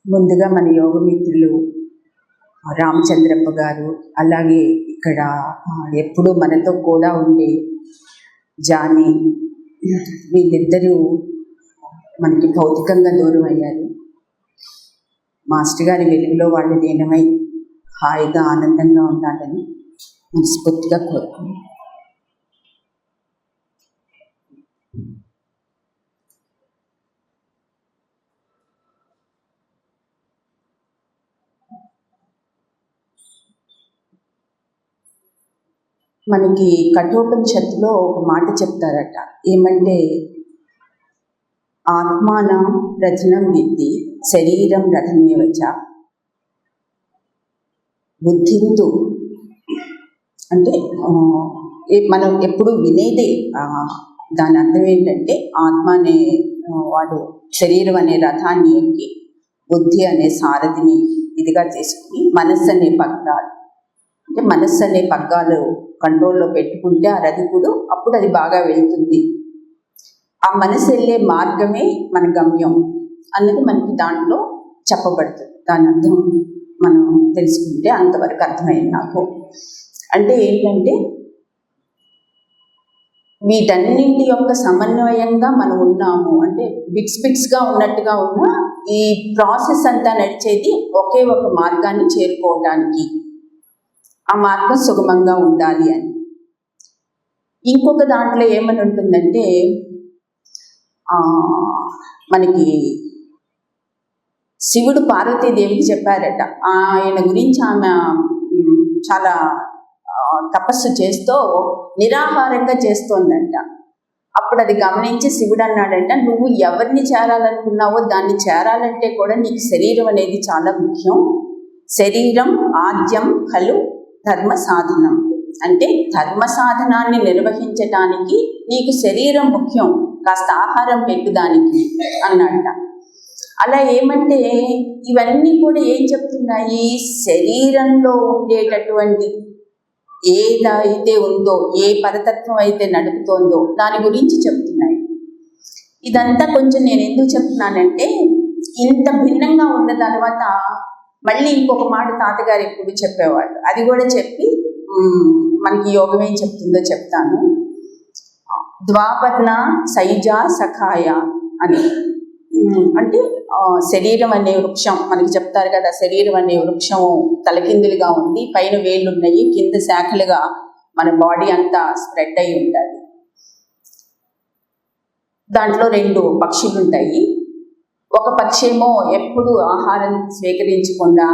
ముందుగా మన యోగ మిత్రులు రామచంద్రప్ప గారు, అలాగే ఇక్కడ ఎప్పుడు మనతో కూడా ఉండే జానీ, వీళ్ళిద్దరూ మనకి భౌతికంగా దూరం అయ్యారు. మాస్టర్ గారి వెలుగులో వాళ్ళు లీనమై హాయిగా ఆనందంగా ఉండాలని మనస్ఫూర్తిగా కోరుకున్నాను. మనకి కఠోపనిషత్తులో ఒక మాట చెప్తారట, ఏమంటే ఆత్మానం రథనం విద్ధి శరీరం రథమేవచ. బుద్ధింతు అంటే మనం ఎప్పుడు వినేదే. దాని అర్థం ఏంటంటే ఆత్మ అనే వాడు శరీరం అనే రథాన్ని ఎక్కి బుద్ధి అనే సారథిని ఇదిగా చేసుకుని మనస్సు అనే పగ్గాలు, అంటే మనస్సు అనే పగ్గాలు కంట్రోల్లో పెట్టుకుంటే ఆ రథకుడు అప్పుడు అది బాగా వెళ్తుంది. ఆ మనసు వెళ్ళే మార్గమే మన గమ్యం అన్నది మనకి దాంట్లో చెప్పబడుతుంది. దాని అర్థం మనం తెలుసుకుంటే అంతవరకు అర్థమైంది నాకు. అంటే ఏంటంటే వీటన్నింటి యొక్క సమన్వయంగా మనం ఉన్నాము. అంటే బిట్స్గా ఉన్నట్టుగా ఉన్న ఈ ప్రాసెస్ అంతా నడిచేది ఒకే ఒక మార్గాన్ని చేరుకోవడానికి, ఆ మార్గం సుగమంగా ఉండాలి అని. ఇంకొక దాంట్లో ఏమని ఉంటుందంటే మనకి శివుడు పార్వతీదేవికి చెప్పారట, ఆయన గురించి ఆమె చాలా తపస్సు చేస్తూ నిరాహారంగా చేస్తోందంట. అప్పుడు అది గమనించి శివుడు అన్నాడంట, నువ్వు ఎవరిని చేరాలనుకున్నావో దాన్ని చేరాలంటే కూడా నీకు శరీరం అనేది చాలా ముఖ్యం. శరీరం ఆద్యం ఖలు ధర్మ సాధనం, అంటే ధర్మ సాధనాన్ని నిర్వహించటానికి నీకు శరీరం ముఖ్యం, కాస్త ఆహారం పెట్టుదానికి అన్నట్ట. అలా ఏమంటే ఇవన్నీ కూడా ఏం చెప్తున్నాయి, శరీరంలో ఉండేటటువంటి ఏదైతే ఉందో, ఏ పరతత్వం అయితే నడుపుతోందో దాని గురించి చెప్తున్నాయి. ఇదంతా కొంచెం నేను ఎందుకు చెప్తున్నానంటే, ఇంత భిన్నంగా ఉన్న తర్వాత మళ్ళీ ఇంకొక మాట తాతగారు ఎప్పుడు చెప్పేవాళ్ళు, అది కూడా చెప్పి మనకి యోగం ఏం చెప్తుందో చెప్తాను. ద్వాపర్ణ సైజ సఖాయ అని, అంటే శరీరం అనే వృక్షం మనకి చెప్తారు కదా, శరీరం అనే వృక్షం తలకిందులుగా ఉంది, పైన వేళ్ళు ఉన్నాయి, కింద శాఖలుగా మన బాడీ అంతా స్ప్రెడ్ అయి ఉంటుంది. దాంట్లో 2 పక్షులు ఉంటాయి. ఒక పక్షి ఏమో ఎప్పుడు ఆహారం స్వీకరించకుండా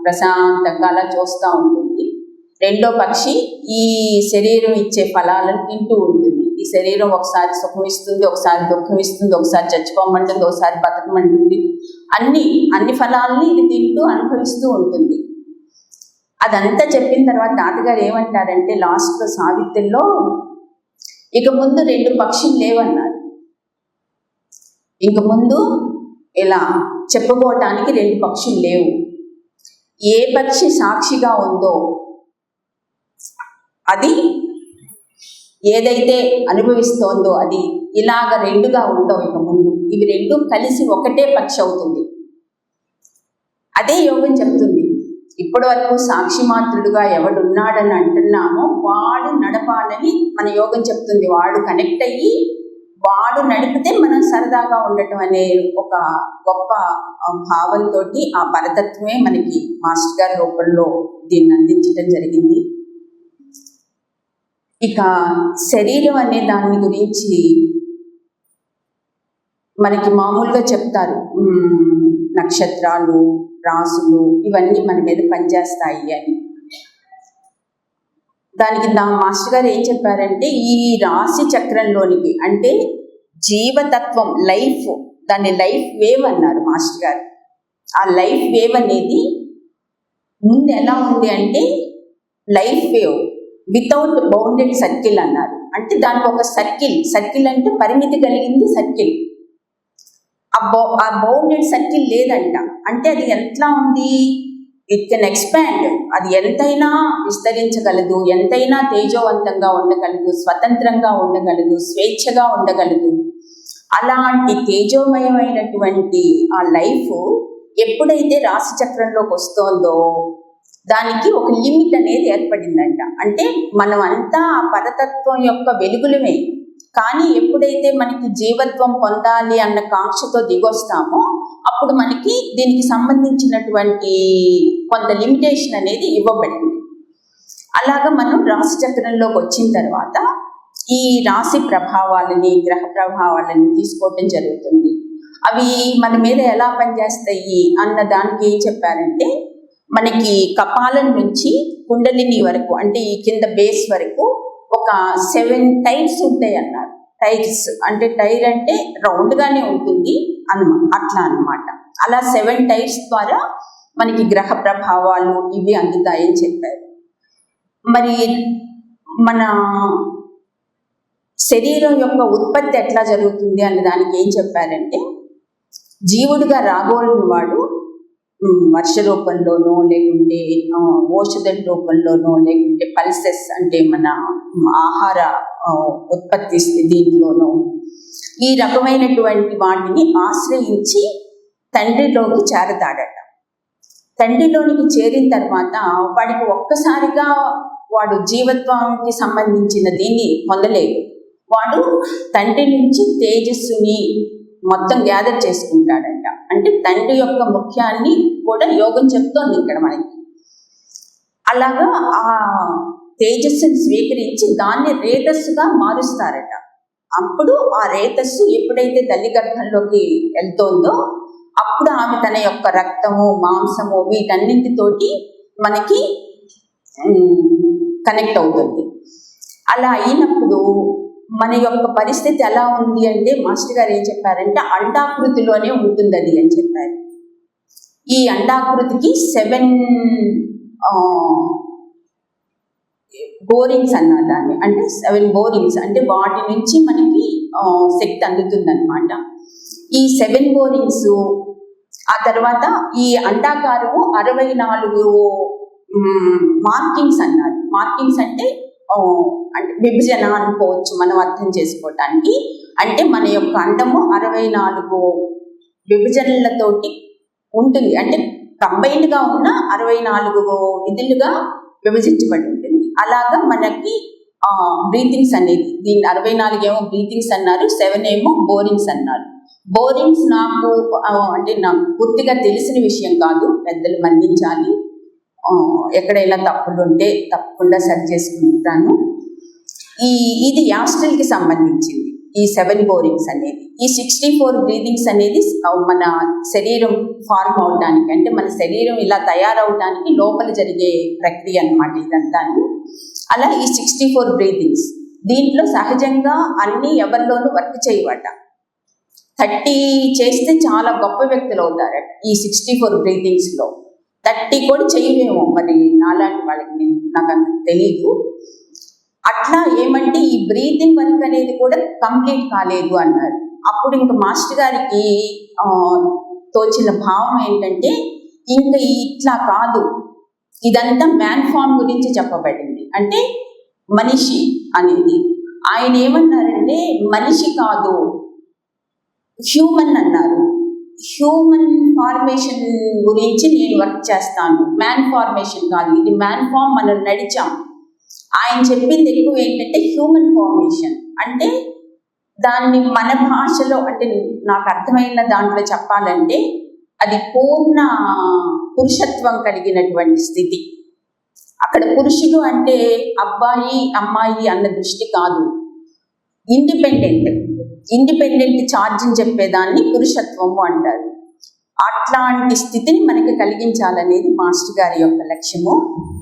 ప్రశాంతంగా అలా చూస్తూ ఉంటుంది. రెండో పక్షి ఈ శరీరం ఇచ్చే ఫలాలను తింటూ ఉంటుంది. ఈ శరీరం ఒకసారి సుఖం ఇస్తుంది, ఒకసారి దుఃఖం ఇస్తుంది, ఒకసారి చచ్చిపోమంటుంది, ఒకసారి బతకమంటుంది. అన్ని ఫలాలని ఇది తింటూ అనుభవిస్తూ ఉంటుంది. అదంతా చెప్పిన తర్వాత తాతగారు ఏమంటారంటే లాస్ట్లో సావిత్రిలో, ఇక ముందు 2 పక్షులు లేవన్నారు. ఇంక ముందు ఇలా చెప్పుకోవటానికి 2 పక్షులు లేవు. ఏ పక్షి సాక్షిగా ఉందో అది ఏదైతే అనుభవిస్తోందో అది ఇలాగ 2గా ఉండవు. ఇక ముందు ఇవి 2 కలిసి ఒకటే పక్షి అవుతుంది. అదే యోగం చెప్తుంది. ఇప్పటి వరకు సాక్షి మాత్రుడుగా ఎవడున్నాడని అంటున్నామో వాడు నడపాలని మన యోగం చెప్తుంది. వాడు కనెక్ట్ అయ్యి వాడు నడిపితే మనం సరదాగా ఉండటం అనే ఒక గొప్ప భావంతో ఆ పరతత్వమే మనకి మాస్టర్ గారి రూపంలో దీన్ని అందించడం జరిగింది. ఇక శరీరం అనే దాని గురించి మనకి మామూలుగా చెప్తారు, నక్షత్రాలు, రాసులు ఇవన్నీ మన మీద పనిచేస్తాయి అని. దానికి మాస్టర్ గారు ఏం చెప్పారంటే, ఈ రాశి చక్రంలోనికి అంటే జీవతత్వం, లైఫ్, దాన్ని లైఫ్ వేవ్ అన్నారు మాస్టర్ గారు. ఆ లైఫ్ వేవ్ అనేది ముందు ఎలా ఉంది అంటే life wave without bounded circle అన్నారు. అంటే దానికి ఒక సర్కిల్ అంటే పరిమితి కలిగింది సర్కిల్. ఆ బౌండెడ్ సర్కిల్ లేదంట. అంటే అది ఎట్లా ఉంది, ఇట్ కెన్ ఎక్స్పాండ్, అది ఎంతైనా విస్తరించగలదు, ఎంతైనా తేజోవంతంగా ఉండగలదు, స్వతంత్రంగా ఉండగలదు, స్వేచ్ఛగా ఉండగలదు. అలాంటి తేజోమయమైనటువంటి ఆ లైఫ్ ఎప్పుడైతే రాశి చక్రంలోకి వస్తోందో దానికి ఒక లిమిట్ అనేది ఏర్పడిందంట. అంటే మనం అంతా ఆ పరతత్వం యొక్క వెలుగులమే, కానీ ఎప్పుడైతే మనకి జీవత్వం పొందాలి అన్న కాంక్షతో దిగొస్తామో అప్పుడు మనకి దీనికి సంబంధించినటువంటి కొంత లిమిటేషన్ అనేది ఇవ్వబడింది. అలాగా మనం రాశి చక్రంలోకి వచ్చిన తర్వాత ఈ రాశి ప్రభావాలని, గ్రహ ప్రభావాలని తీసుకోవటం జరుగుతుంది. అవి మన మీద ఎలా పనిచేస్తాయి అన్న దానికి ఏం చెప్పారంటే, మనకి కపాలం నుంచి కుండలిని వరకు, అంటే ఈ కింద బేస్ వరకు ఒక 7 టైర్స్ ఉంటాయి అన్నారు. టైర్స్ అంటే టైర్ అంటే రౌండ్గానే ఉంటుంది అట్లా అన్నమాట. అలా 7 టైర్స్ ద్వారా మనకి గ్రహ ప్రభావాలు ఇవి అందుతాయని చెప్పారు. మరి మన శరీరం యొక్క ఉత్పత్తి ఎట్లా జరుగుతుంది అనే దానికి ఏం చెప్పారంటే, జీవుడుగా రాగోలిన వాడు వర్ష రూపంలోనో లేకుంటే ఓషధం రూపంలోనో లేకుంటే పల్సెస్ అంటే మన ఆహార ఉత్పత్తి దీంట్లోనో ఈ రకమైనటువంటి వాటిని ఆశ్రయించి తండ్రిలోకి చేరతాడట. తండ్రిలోనికి చేరిన తర్వాత వాడికి ఒక్కసారిగా వాడు జీవత్వానికి సంబంధించిన దీన్ని పొందలేదు. వాడు తండ్రి నుంచి తేజస్సుని మొత్తం గ్యాదర్ చేసుకుంటాడంట. అంటే తండ్రి యొక్క ముఖ్యాన్ని కూడా యోగం చెప్తోంది ఇక్కడ మనకి. అలాగా ఆ తేజస్సుని స్వీకరించి దాన్ని రేతస్సుగా మారుస్తారట. అప్పుడు ఆ రేతస్సు ఎప్పుడైతే తల్లి గర్భంలోకి వెళ్తోందో అప్పుడు ఆమె తన యొక్క రక్తము, మాంసము వీటన్నింటితోటి మనకి కనెక్ట్ అవుతుంది. అలా అయినప్పుడు మన యొక్క పరిస్థితి ఎలా ఉంది అంటే, మాస్టర్ గారు ఏం చెప్పారంటే అండాకృతిలోనే ఉంటుంది అది అని చెప్పారు. ఈ అండాకృతికి 7 బోరింగ్స్ అన్నారు దాన్ని. అంటే 7 బోరింగ్స్ అంటే వాటి నుంచి మనకి శక్తి అందుతుందన్నమాట. ఈ 7 బోరింగ్స్ ఆ తర్వాత ఈ అండాకారము 64 మార్కింగ్స్ అన్నారు. మార్కింగ్స్ అంటే విభజన అనుకోవచ్చు మనం అర్థం చేసుకోవటానికి. అంటే మన యొక్క అండము 64 విభజనలతోటి ఉంటుంది. అంటే కంబైన్డ్గా ఉన్న 64 విధులుగా విభజించబడి ఉంటుంది. అలాగా మనకి బ్రీతింగ్స్ అనేది, దీన్ని 64 ఏమో బ్రీతింగ్స్ అన్నారు, 7 ఏమో బోరింగ్స్ అన్నారు. బోరింగ్స్ నాకు పూర్తిగా తెలిసిన విషయం కాదు, పెద్దలు మన్నించాలి. ఎక్కడైనా తప్పులు ఉంటే తప్పకుండా సరి చేసుకుంటాను. ఇది యాస్ట్రల్కి సంబంధించింది ఈ 7 బోరింగ్స్ అనేది. ఈ 64 బ్రీదింగ్స్ అనేది మన శరీరం ఫార్మ్ అవడానికి, అంటే మన శరీరం ఇలా తయారవడానికి లోపల జరిగే ప్రక్రియ అన్నమాట ఇదంతా. అలా ఈ 64 బ్రీదింగ్స్ దీంట్లో సహజంగా అన్నీ ఎవరిలోనూ వర్క్ చేయవట. 30 చేస్తే చాలా గొప్ప వ్యక్తులు అవుతారట ఈ 64 బ్రీదింగ్స్లో. 30 కూడా చేయలేము మరి నాలాంటి వాళ్ళకి, నాకు అంత తెలీదు. అట్లా ఏమంటే ఈ బ్రీతింగ్ వర్క్ అనేది కూడా కంప్లీట్ కాలేదు అన్నారు. అప్పుడు ఇంకా మాస్టర్ గారికి తోచిన భావం ఏంటంటే, ఇంకా ఇట్లా కాదు, ఇదంతా మ్యాన్ ఫామ్ గురించి చెప్పబడింది. అంటే మనిషి అనేది ఆయన ఏమన్నారంటే మనిషి కాదు హ్యూమన్ అన్నారు. హ్యూమన్ ఫార్మేషన్ గురించి నేను వర్క్ చేస్తాను, మ్యాన్ ఫార్మేషన్ కాదు. ఇది మ్యాన్ ఫామ్ మనం నడిచాం. ఆయన చెప్పింది ఎక్కువ ఏంటంటే హ్యూమన్ ఫార్మేషన్. అంటే దాన్ని మన భాషలో, అంటే నాకు అర్థమైన దాంట్లో చెప్పాలంటే అది పూర్ణ పురుషత్వం కలిగినటువంటి స్థితి. అక్కడ పురుషుడు అంటే అబ్బాయి అమ్మాయి అన్న దృష్టి కాదు, ఇండిపెండెంట్ ఛార్జ్ అని చెప్పేదాన్ని పురుషత్వము అంటారు. అట్లాంటి స్థితిని మనకి కలిగించాలనేది మాస్టర్ గారి యొక్క లక్ష్యము.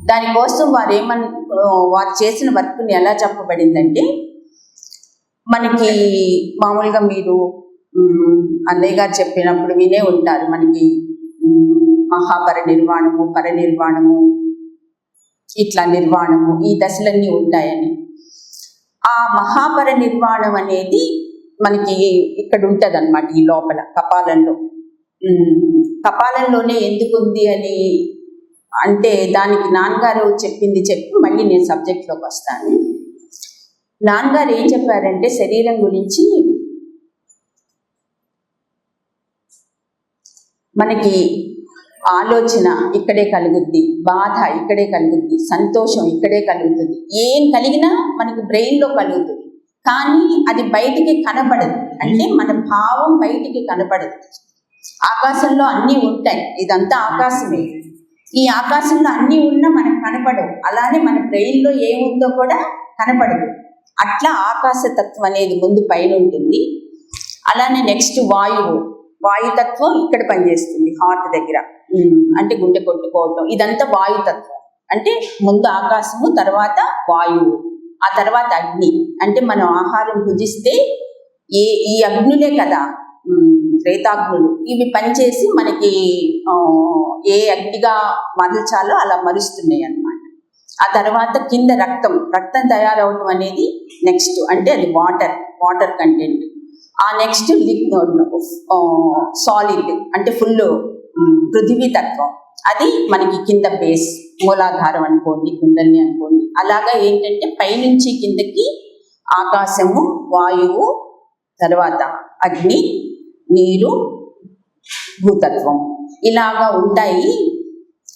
దానికోసం వారు చేసిన వర్క్ని ఎలా చెప్పబడిందంటే, మనకి మామూలుగా మీరు అన్నయ్య గారు చెప్పినప్పుడు వినే ఉంటారు, మనకి మహాపరినిర్వాణము, పరనిర్వాణము, ఇట్లా నిర్వాణము, ఈ దశలన్నీ ఉంటాయని. ఆ మహాపరినిర్వాణం అనేది మనకి ఇక్కడ ఉంటుంది అన్నమాట, ఈ లోపల కపాలంలో. కపాలంలోనే ఎందుకు ఉంది అని అంటే దానికి నాన్నగారు చెప్పింది చెప్పి మళ్ళీ నేను సబ్జెక్ట్లోకి వస్తాను. నాన్నగారు ఏం చెప్పారంటే శరీరం గురించి, మనకి ఆలోచన ఇక్కడే కలుగుద్ది, బాధ ఇక్కడే కలుగుద్ది, సంతోషం ఇక్కడే కలుగుతుంది. ఏం కలిగినా మనకి బ్రెయిన్లో కలుగుతుంది, కానీ అది బయటికి కనపడదు. అంటే మన భావం బయటికి కనపడదు. ఆకాశంలో అన్నీ ఉంటాయి, ఇదంతా ఆకాశమే. ఈ ఆకాశంలో అన్నీ ఉన్నా మనకు కనపడవు. అలానే మన బ్రెయిన్లో ఏముందో కూడా కనపడదు. అట్లా ఆకాశతత్వం అనేది ముందు పైన ఉంటుంది. అలానే నెక్స్ట్ వాయుతత్వం ఇక్కడ పనిచేస్తుంది, హార్ట్ దగ్గర. అంటే గుండె కొట్టుకోవటం, ఇదంతా వాయుతత్వం. అంటే ముందు ఆకాశము, తర్వాత వాయువు, ఆ తర్వాత అగ్ని. అంటే మనం ఆహారం భుజిస్తే ఈ అగ్నులే కదా, త్రేతాగ్నులు, ఇవి పనిచేసి మనకి ఏ అగ్నిగా మరల్చాలో అలా మరుస్తున్నాయి అన్నమాట. ఆ తర్వాత కింద రక్తం తయారవటం అనేది నెక్స్ట్. అంటే అది వాటర్ కంటెంట్. ఆ నెక్స్ట్ సాలిడ్ అంటే ఫుల్ పృథివీ తత్వం. అది మనకి కింద బేస్, మూలాధారం అనుకోండి, కుండల్ని అనుకోండి. అలాగా ఏంటంటే పైనుంచి కిందకి ఆకాశము, వాయువు, తర్వాత అగ్ని, నీరు, భూతత్వం ఇలాగా ఉంటాయి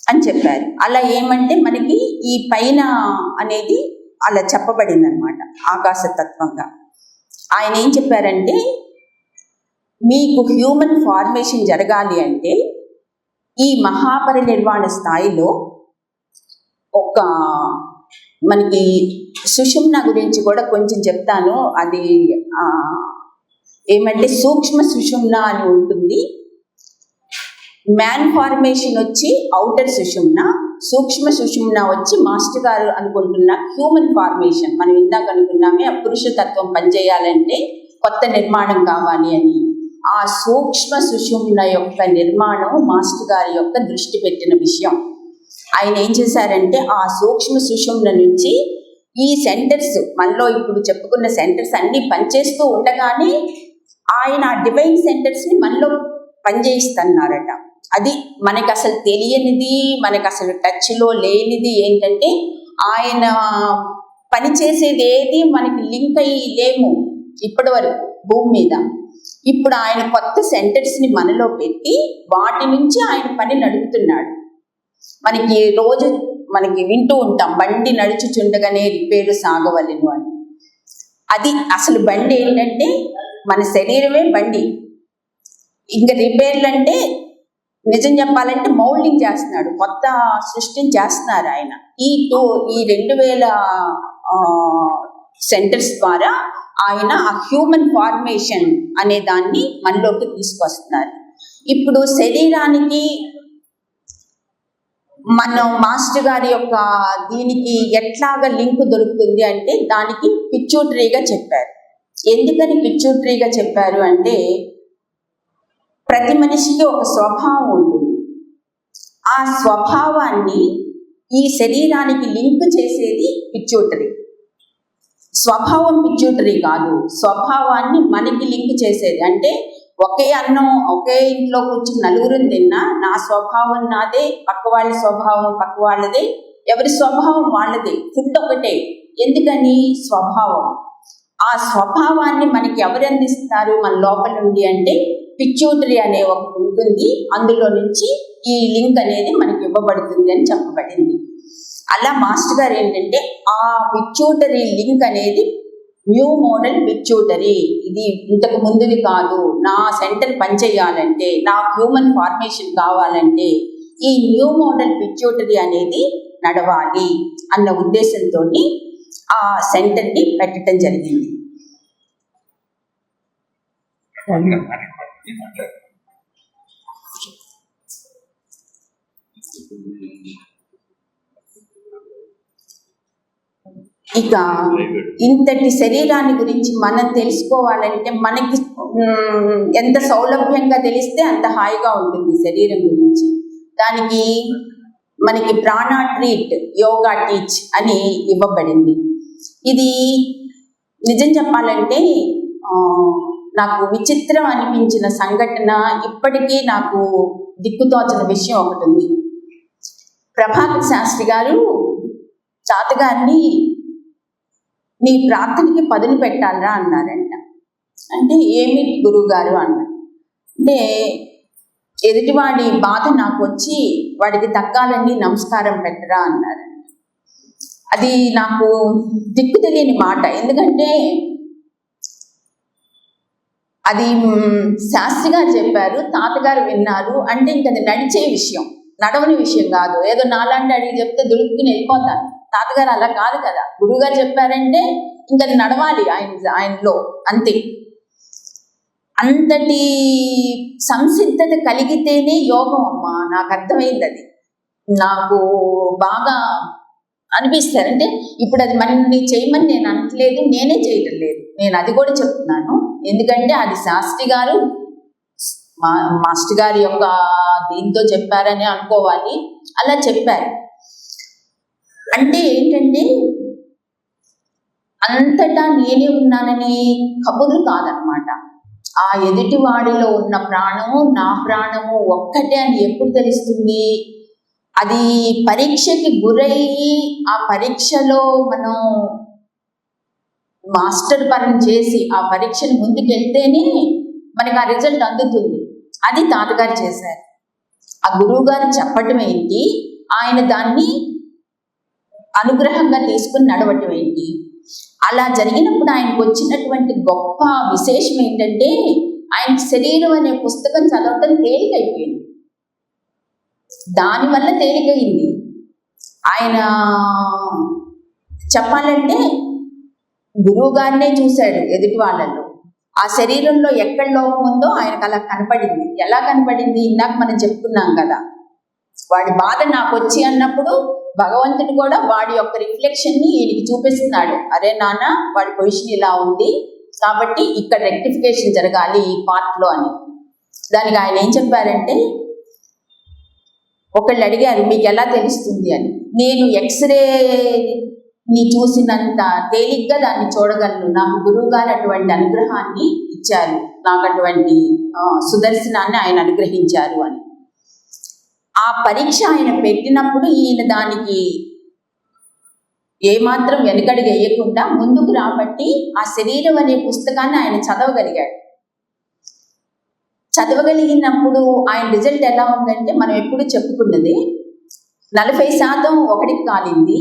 అని చెప్పారు. అలా ఏమంటే మనకి ఈ పైన అనేది అలా చెప్పబడింది అనమాట ఆకాశతత్వంగా. ఆయన ఏం చెప్పారంటే, మీకు హ్యూమన్ ఫార్మేషన్ జరగాలి అంటే ఈ మహాపరినిర్వాణ స్థాయిలో ఒక మనకి సుషుమ్న గురించి కూడా కొంచెం చెప్తాను. అది ఏమంటే సూక్ష్మ సుషుమ్న అని ఉంటుంది. మ్యాన్ ఫార్మేషన్ వచ్చి ఔటర్ సుషుమ్న, సూక్ష్మ సుషుమ్న వచ్చి మాస్టర్ గారు అనుకుంటున్న హ్యూమన్ ఫార్మేషన్. మనం ఇందాక అనుకున్నామే ఆ పురుషతత్వం పనిచేయాలంటే కొత్త నిర్మాణం కావాలి అని. ఆ సూక్ష్మ సుషుమ్న యొక్క నిర్మాణం మాస్టర్ గారి యొక్క దృష్టి పెట్టిన విషయం. ఆయన ఏం చేశారంటే ఆ సూక్ష్మ సుషుమ్న నుంచి ఈ సెంటర్స్, మనలో ఇప్పుడు చెప్పుకున్న సెంటర్స్ అన్నీ పనిచేస్తూ ఉండగానే ఆయన ఆ డివైన్ సెంటర్స్ని మనలో పనిచేయిస్తున్నారట. అది మనకు అసలు తెలియనిది, మనకు అసలు టచ్లో లేనిది ఏంటంటే ఆయన పనిచేసేది ఏది మనకి లింక్ అయ్యి లేము ఇప్పటి వరకు భూమి మీద. ఇప్పుడు ఆయన కొత్త సెంటర్స్ని మనలో పెట్టి వాటి నుంచి ఆయన పని నడుపుతున్నాడు. మనకి రోజు వింటూ ఉంటాం, బండి నడుచుచుండగానే రిపేరు సాగవలెను అని. అది అసలు బండి ఏంటంటే మన శరీరమే బండి. ఇంకా రిపేర్లు అంటే నిజం చెప్పాలంటే మౌల్డింగ్ చేస్తున్నాడు, కొత్త సృష్టిని చేస్తున్నారు ఆయన. ఈ 2000 సెంటర్స్ ద్వారా ఆయన ఆ హ్యూమన్ ఫార్మేషన్ అనే దాన్ని మనలోకి తీసుకొస్తున్నారు. ఇప్పుడు శరీరానికి మనం మాస్టర్ గారి యొక్క దీనికి ఎట్లాగా లింక్ దొరుకుతుంది అంటే దానికి పిచ్యూటరీగా చెప్పారు. ఎందుకని పిచ్యూటరీగా చెప్పారు అంటే, ప్రతి మనిషికి ఒక స్వభావం ఉంటుంది. ఆ స్వభావాన్ని ఈ శరీరానికి లింక్ చేసేది పిచ్యూటరీ. స్వభావం పిచ్యూటరీ కాదు, స్వభావాన్ని మనకి లింక్ చేసేది. అంటే ఒకే అన్నం ఒకే ఇంట్లో కూర్చుని నలుగురిని తిన్నా నా స్వభావం నాదే, పక్క వాళ్ళ స్వభావం పక్క వాళ్ళదే, ఎవరి స్వభావం వాళ్ళదే, ఫుడ్ ఒకటే. ఎందుకని? స్వభావం. ఆ స్వభావాన్ని మనకి ఎవరు అందిస్తారు మన లోపల నుండి అంటే పిచ్యూటరీ అనే ఒకటి ఉంటుంది. అందులో నుంచి ఈ లింక్ అనేది మనకి ఇవ్వబడుతుంది అని చెప్పబడింది. అలా మాస్టర్ గారు ఏంటంటే ఆ పిచ్యూటరీ లింక్ అనేది న్యూ మోడల్ పిచ్యూటరీ, ఇది ఇంతకు ముందుది కాదు. నా సెంటర్ పనిచేయాలంటే, నా హ్యూమన్ ఫార్మేషన్ కావాలంటే ఈ న్యూ మోడల్ పిచ్యూటరీ అనేది నడవాలి అన్న ఉద్దేశంతో ఆ సెంటర్ని పెట్టడం జరిగింది. ఇక ఇంతటి శరీరాన్ని గురించి మనం తెలుసుకోవాలంటే మనకి ఎంత సౌలభ్యంగా తెలిస్తే అంత హాయిగా ఉంటుంది శరీరం గురించి. దానికి మనకి ప్రాణ ట్రీట్, యోగా టీచ్ అని ఇవ్వబడింది. ఇది నిజం చెప్పాలంటే నాకు విచిత్రం అనిపించిన సంఘటన, ఇప్పటికీ నాకు దిక్కుతోచని విషయం ఒకటి ఉంది. ప్రభాకర్ శాస్త్రి గారు తాతగారిని నీ ప్రార్థనకి పదును పెట్టాలరా అన్నారంట. అంటే ఏమి గురువు గారు అన్నారు. అంటే ఎదుటివాడి బాధ నాకు వచ్చి వాడికి తగ్గాలని నమస్కారం పెట్టరా అన్నారు. అది నాకు దిక్కు తెలియని మాట. ఎందుకంటే అది శాస్త్రి గారు చెప్పారు, తాతగారు విన్నారు. అంటే ఇంక అది నడిచే విషయం, నడవని విషయం కాదు. ఏదో నాలాంటి అడిగి చెప్తే దులుపుకుని వెళ్ళిపోతాను. తాతగారు అలా కాదు కదా. గురువుగారు చెప్పారంటే ఇంక అది నడవాలి ఆయనలో, అంతే. అంతటి సంసిద్ధత కలిగితేనే యోగం అమ్మా. నాకు అర్థమైంది. అది నాకు బాగా అనిపిస్తారు. అంటే ఇప్పుడు అది మనల్ని చేయమని నేను అనట్లేదు, నేనే చేయటం లేదు, నేను అది కూడా చెప్తున్నాను. ఎందుకంటే అది శాస్త్రి గారు మాస్టర్ గారి యొక్క దీంతో చెప్పారని అనుకోవాలి. అలా చెప్పారు. అంటే ఏంటంటే అంతటా నేనే ఉన్నానని కబుర్లు కాదనమాట. ఆ ఎదుటి వాడిలో ఉన్న ప్రాణము నా ప్రాణము ఒక్కటే అని ఎప్పుడు తెలుస్తుంది? అది పరీక్షకి గురయ్యి ఆ పరీక్షలో మనం మాస్టర్ పరం చేసి ఆ పరీక్షను ముందుకెళ్తేనే మనకి ఆ రిజల్ట్ అందుతుంది. అది తాతగారు చేశారు. ఆ గురువు గారు చెప్పటం ఏంటి, ఆయన దాన్ని అనుగ్రహంగా తీసుకుని నడవటం ఏంటి. అలా జరిగినప్పుడు ఆయనకు వచ్చినటువంటి గొప్ప విశేషం ఏంటంటే ఆయన శరీరం అనే పుస్తకం చదవటం తేలికైపోయింది. దానివల్ల తేలికైంది. ఆయన చెప్పాలంటే గురువు గారినే చూశాడు ఎదుటి వాళ్ళలో. ఆ శరీరంలో ఎక్కడ లోపం ఉందో ఆయనకు అలా కనపడింది. ఎలా కనపడింది? ఇందాక మనం చెప్పుకున్నాం కదా, వాడి బాధ నాకు వచ్చి అన్నప్పుడు భగవంతుడు కూడా వాడి యొక్క రిఫ్లెక్షన్ ని ఈయనకి చూపిస్తున్నాడు. అరే నాన్న, వాడి పొజిషన్ ఇలా ఉంది కాబట్టి ఇక్కడ రెక్టిఫికేషన్ జరగాలి ఈ పార్ట్ లో అని. దానికి ఆయన ఏం చెప్పారంటే, ఒకళ్ళు అడిగారు మీకు ఎలా తెలుస్తుంది అని. నేను ఎక్స్రేని చూసినంత తేలిగ్గా దాన్ని చూడగలను. నాకు గురువు గారు అటువంటి అనుగ్రహాన్ని ఇచ్చారు, నాకు అటువంటి సుదర్శనాన్ని ఆయన అనుగ్రహించారు అని. ఆ పరీక్ష ఆయన పెట్టినప్పుడు ఈయన దానికి ఏమాత్రం వెనుకడుగు వేయకుండా ముందుకు రాబట్టి ఆ శరీరం అనే పుస్తకాన్ని ఆయన చదవగలిగాడు. చదవగలిగినప్పుడు ఆయన రిజల్ట్ ఎలా ఉందంటే, మనం ఎప్పుడు చెప్పుకున్నది 40% ఒకటికి కాలింది,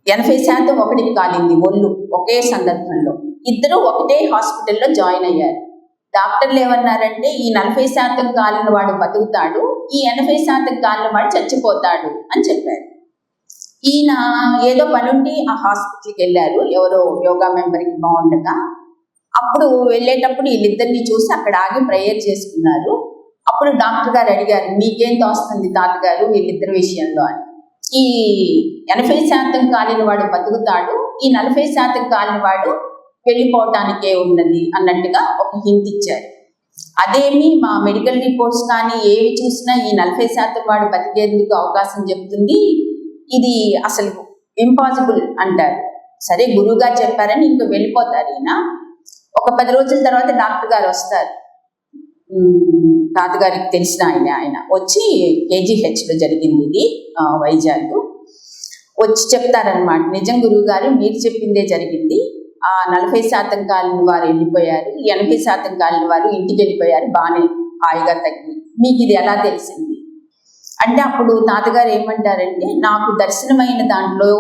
80% ఒకటికి కాలింది ఒళ్ళు ఒకే సందర్భంలో. ఇద్దరు ఒకటే హాస్పిటల్లో జాయిన్ అయ్యారు. డాక్టర్లు ఏమన్నారంటే, ఈ 40% కాలిన వాడు బతుకుతాడు, ఈ 80% కాలిన వాడు చచ్చిపోతాడు అని చెప్పారు. ఈయన ఏదో పనుండి ఆ హాస్పిటల్కి వెళ్ళారు, ఎవరో యోగా మెంబర్కి బాగుండగా. అప్పుడు వెళ్ళేటప్పుడు వీళ్ళిద్దరిని చూసి అక్కడ ఆగి ప్రేయర్ చేసుకున్నారు. అప్పుడు డాక్టర్ గారు అడిగారు, మీకేం తోస్తుంది తాతగారు వీళ్ళిద్దరి విషయంలో అని. ఈ 80% కాలిన వాడు బతుకుతాడు, ఈ 40% కాలిన వాడు వెళ్ళిపోవటానికే ఉన్నది అన్నట్టుగా ఒక హింట్ ఇచ్చారు. అదేమి మా మెడికల్ రిపోర్ట్స్ కానీ ఏవి చూసినా ఈ 40% వాడు బతికేందుకు అవకాశం చెప్తుంది, ఇది అసలు ఇంపాసిబుల్ అంటారు. సరే గురువుగారు చెప్పారని ఇంక వెళ్ళిపోతారు. ఈయన ఒక 10 రోజుల తర్వాత డాక్టర్ గారు వస్తారు. తాతగారికి తెలిసిన ఆయన వచ్చి KGHలో జరిగింది ఇది, వైజాగ్. వచ్చి చెప్తారనమాట, నిజం గురువు గారు మీరు చెప్పిందే జరిగింది. ఆ 40% కాలిన వారు వెళ్ళిపోయారు, 80% కాలిన వారు ఇంటికి వెళ్ళిపోయారు, బాగానే హాయిగా తగ్గి. మీకు ఇది ఎలా తెలిసింది అంటే, అప్పుడు తాతగారు ఏమంటారంటే, నాకు దర్శనమైన దాంట్లో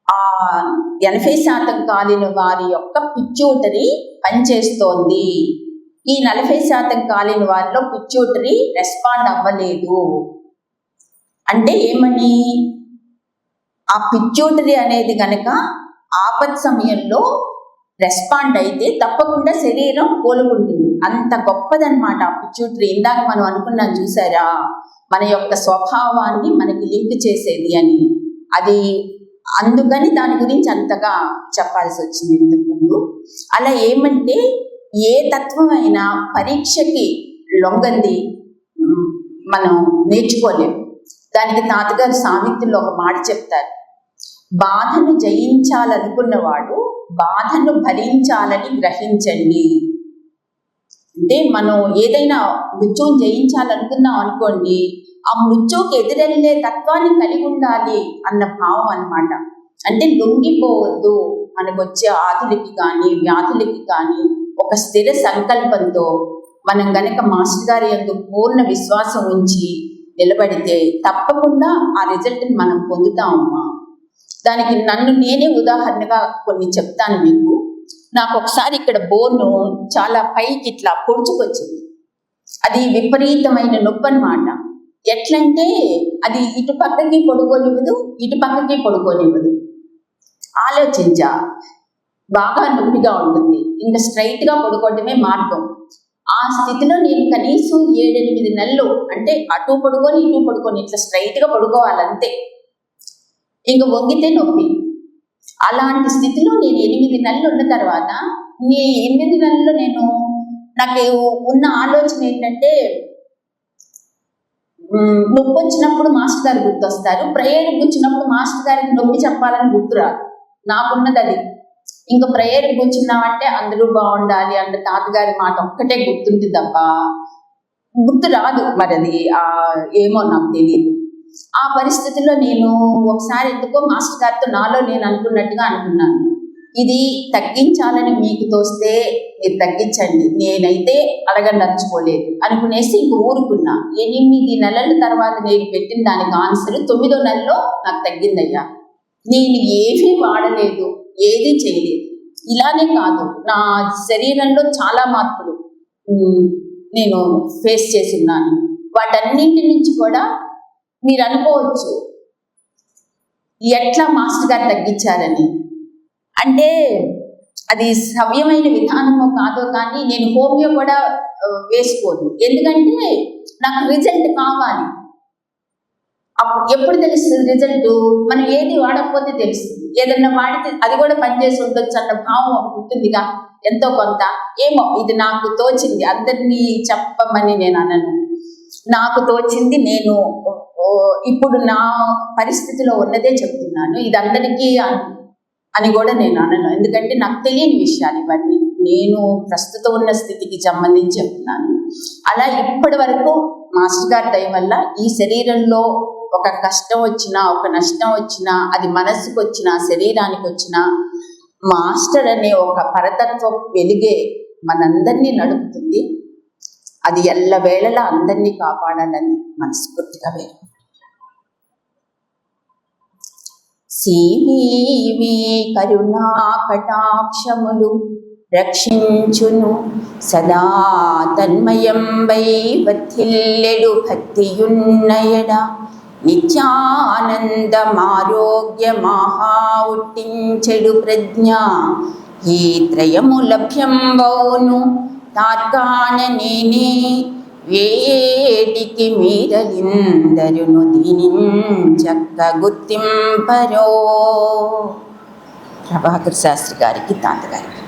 ఆ 80% కాలిన వారి యొక్క పిట్యూటరీ పనిచేస్తోంది, ఈ 40% కాలిన వారిలో పిట్యూటరీ రెస్పాండ్ అవ్వలేదు. అంటే ఏమని, ఆ పిట్యూటరీ అనేది గనక ఆపత్ సమయంలో రెస్పాండ్ అయితే తప్పకుండా శరీరం కోలుకుంటుంది. అంత గొప్పదన్నమాట ఆ పిట్యూటరీ. ఇందాక మనం అనుకున్నాం చూసారా, మన యొక్క స్వభావాన్ని మనకి లింక్ చేసేది అని. అది అందుకని దాని గురించి అంతగా చెప్పాల్సి వచ్చింది ఇంతకుముందు. అలా ఏమంటే, ఏ తత్వమైనా పరీక్షకి లొంగంది మనం నేర్చుకోలేము. దానికి తాతగారు సావిత్రిలో ఒక మాట చెప్తారు, బాధను జయించాలనుకున్నవాడు బాధను భరించాలని గ్రహించండి. అంటే మనం ఏదైనా మృత్యువుని జయించాలనుకున్నాం అనుకోండి, ఆ మృత్యువుకి ఎదురెళ్ళే తత్వాన్ని కలిగి ఉండాలి అన్న భావం అన్నమాట. అంటే లొంగిపోవద్దు, మనకు వచ్చే ఆదులకి కానీ వ్యాధులకి కానీ ఒక స్థిర సంకల్పంతో మనం గనక మాస్టర్ గారి యందు పూర్ణ విశ్వాసం ఉంచి నిలబడితే తప్పకుండా ఆ రిజల్ట్ని మనం పొందుతామమ్మా. దానికి నన్ను నేనే ఉదాహరణగా కొన్ని చెప్తాను మీకు. నాకు ఒకసారి ఇక్కడ బోను చాలా పైకి ఇట్లా పొడుచుకొచ్చింది. అది విపరీతమైన నొప్పి అన్నమాట. ఎట్లంటే అది ఇటు పక్కకి పడుకోనివ్వదు, ఇటు పక్కకి పడుకోనివ్వదు. ఆలోచించా, బాగా నొప్పిగా ఉంటుంది, ఇంకా స్ట్రైట్గా పడుకోవడమే మార్గం. ఆ స్థితిలో నేను కనీసం 7-8 నెలలు, అంటే అటు పడుకొని ఇటు పడుకొని ఇట్లా స్ట్రైట్గా పడుకోవాలంతే, ఇంక వంగితే నొప్పి. అలాంటి స్థితిలో నేను 8 నెలలు ఉన్న తర్వాత, ఈ 8 నెలల్లో నాకు ఉన్న ఆలోచన ఏంటంటే, నొప్పి వచ్చినప్పుడు మాస్టర్ గారు గుర్తొస్తారు, ప్రేయర్కి కూర్చున్నప్పుడు మాస్టర్ గారికి నొప్పి చెప్పాలని గుర్తురాదు. నాకున్నది అది. ఇంకా ప్రేయర్కి కూర్చున్నామంటే అందరూ బాగుండాలి అన్న తాతగారి మాట ఒక్కటే గుర్తుంటుంది తప్ప గుర్తు రాదు. మరి అది ఏమో నాకు తెలియదు. ఆ పరిస్థితిలో నేను ఒకసారి ఎందుకో మాస్టర్ గారితో నాలో నేను అనుకున్నట్టుగా అనుకున్నాను, ఇది తగ్గించాలని మీకు తోస్తే మీరు తగ్గించండి, నేనైతే అడగదలుచుకోలేదు అనుకునేసి ఇంక ఊరుకున్నా. 8 నెలల తర్వాత నేను పెట్టిన దానికి ఆన్సర్ 9వ నెలలో నాకు తగ్గిందయ్యా. నేను ఏమీ వాడలేదు, ఏది చేయలేదు. ఇలానే కాదు, నా శరీరంలో చాలా మార్పులు నేను ఫేస్ చేసి ఉన్నాను. వాటన్నింటి నుంచి కూడా మీరు అనుకోవచ్చు ఎట్లా మాస్టర్ గారు తగ్గించారని. అంటే అది సవ్యమైన విధానమో కాదో కానీ నేను హోమియో కూడా వేసుకోను. ఎందుకంటే నాకు రిజల్ట్ కావాలి. ఎప్పుడు తెలుస్తుంది రిజల్ట్? మనం ఏది వాడకపోతే తెలుస్తుంది. ఏదన్నా వాడితే అది కూడా పనిచేసి ఉండొచ్చు అన్న భావం ఉంటుందిగా ఎంతో కొంత. ఏమో ఇది నాకు తోచింది, అందరినీ చెప్పమని నేను అనను, నాకు తోచింది నేను ఇప్పుడు నా పరిస్థితిలో ఉన్నదే చెప్తున్నాను. ఇది అందరికీ అని కూడా నేను అనను, ఎందుకంటే నాకు తెలియని విషయాలు ఇవన్నీ. నేను ప్రస్తుతం ఉన్న స్థితికి సంబంధించి చెప్తున్నాను. అలా ఇప్పటి వరకు మాస్టర్ గారి దయ వల్ల ఈ శరీరంలో ఒక కష్టం వచ్చినా, ఒక నష్టం వచ్చినా, అది మనసుకు వచ్చినా, శరీరానికి వచ్చినా, మాస్టర్ అనే ఒక పరతత్వం వెలుగే మనందరినీ నడుపుతుంది. అది ఎల్లవేళలా అందరినీ కాపాడాలని మనస్ఫూర్తిగా వేరు. శ్రీవి కరుణా కటాక్షములు రక్షించును సదా తన్మయం వై వర్ధిల్లెడు భక్తియున్నయడ నిత్యానందమారోగ్యమాహావుట్టించెడు ప్రజ్ఞ ఈ త్రయము లభ్యం వౌను తార్కాణ నేనే వేటికి మీరలిందరును దీనించక్క గుర్తింపరో. ప్రభాకర్ శాస్త్రి గారికి, తాతగారికి.